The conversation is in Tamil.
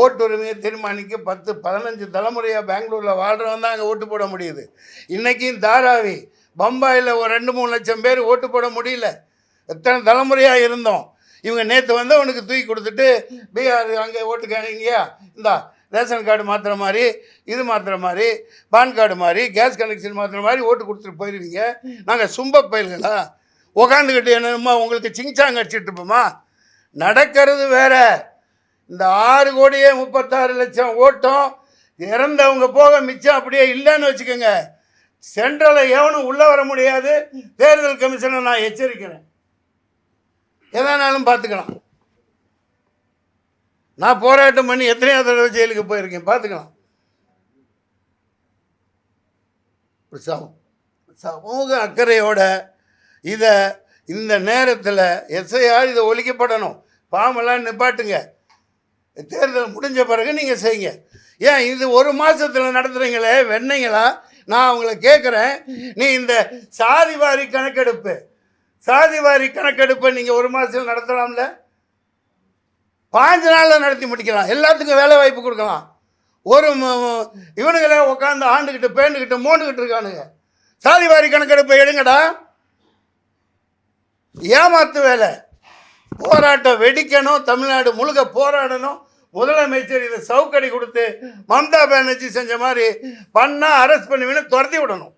ஓட்டுரிமையை தீர்மானிக்க 10-15 தலைமுறையாக பெங்களூரில் வாழ்கிறவன் தான் அங்கே ஓட்டு போட முடியுது. இன்றைக்கும் தாராவி பம்பாயில் ஒரு 2-3 லட்சம் பேர் ஓட்டு போட முடியல. எத்தனை தலைமுறையாக இருந்தோம். இவங்க நேற்று வந்து அவனுக்கு தூக்கி கொடுத்துட்டு பீகார் அங்கே ஓட்டுக்காங்கயா இந்தா ரேஷன் கார்டு மாற்றுற மாதிரி, இது மாற்றுற மாதிரி, பான் கார்டு மாதிரி, கேஸ் கனெக்ஷன் மாற்றுற மாதிரி ஓட்டு கொடுத்துட்டு போயிடுவீங்க. நாங்கள் சும்ப பயில்களா உக்காந்துக்கிட்டு என்னமா உங்களுக்கு சிங்சாங் அடிச்சுட்டு இருப்போமா? நடக்கிறது வேற. இந்த 6,36,00,000 ஓட்டம் இறந்தவங்க போக மிச்சம் அப்படியே இல்லைன்னு வச்சுக்கோங்க. சென்ட்ரலில் எவனும் உள்ளே வர முடியாது. தேர்தல் கமிஷனை நான் எச்சரிக்கிறேன். எதானாலும் பார்த்துக்கலாம். நான் போராட்டம் பண்ணி எத்தனையோ தடவை ஜெயிலுக்கு போயிருக்கேன், பார்த்துக்கலாம். சமூக அக்கறையோட இதை இந்த நேரத்தில் எஸ்ஐஆர் இதை ஒழிக்கப்படணும். பாமெல்லாம் நிப்பாட்டுங்க. தேர்தல் முடிஞ்ச பிறகு நீங்கள் செய்யுங்க. ஏன் இது ஒரு மாதத்தில் நடத்துகிறீங்களே வெண்ணீங்களா? நான் அவங்கள கேட்குறேன், நீ இந்த சாதிவாரி கணக்கெடுப்பை நீங்கள் ஒரு மாதத்தில் நடத்தலாம்ல? 5 நாளில் நடத்தி முடிக்கலாம். எல்லாத்துக்கும் வேலை வாய்ப்பு கொடுக்கலாம். ஒரு இவனுங்களே உட்காந்து ஆண்டுக்கிட்டு பேண்டுக்கிட்டு மோண்டுக்கிட்டு இருக்கானுங்க. சாதிவாரி கணக்கெடுப்பை எடுங்கடா. ஏமாத்து வேலை. போராட்டம் வெடிக்கணும். தமிழ்நாடு முழுக்க போராடணும். முதலமைச்சர் இதை சவுக்கடி கொடுத்து மம்தா பானர்ஜி செஞ்ச மாதிரி பண்ணால் அரெஸ்ட் பண்ணுவீன்னு துரத்தி விடணும்.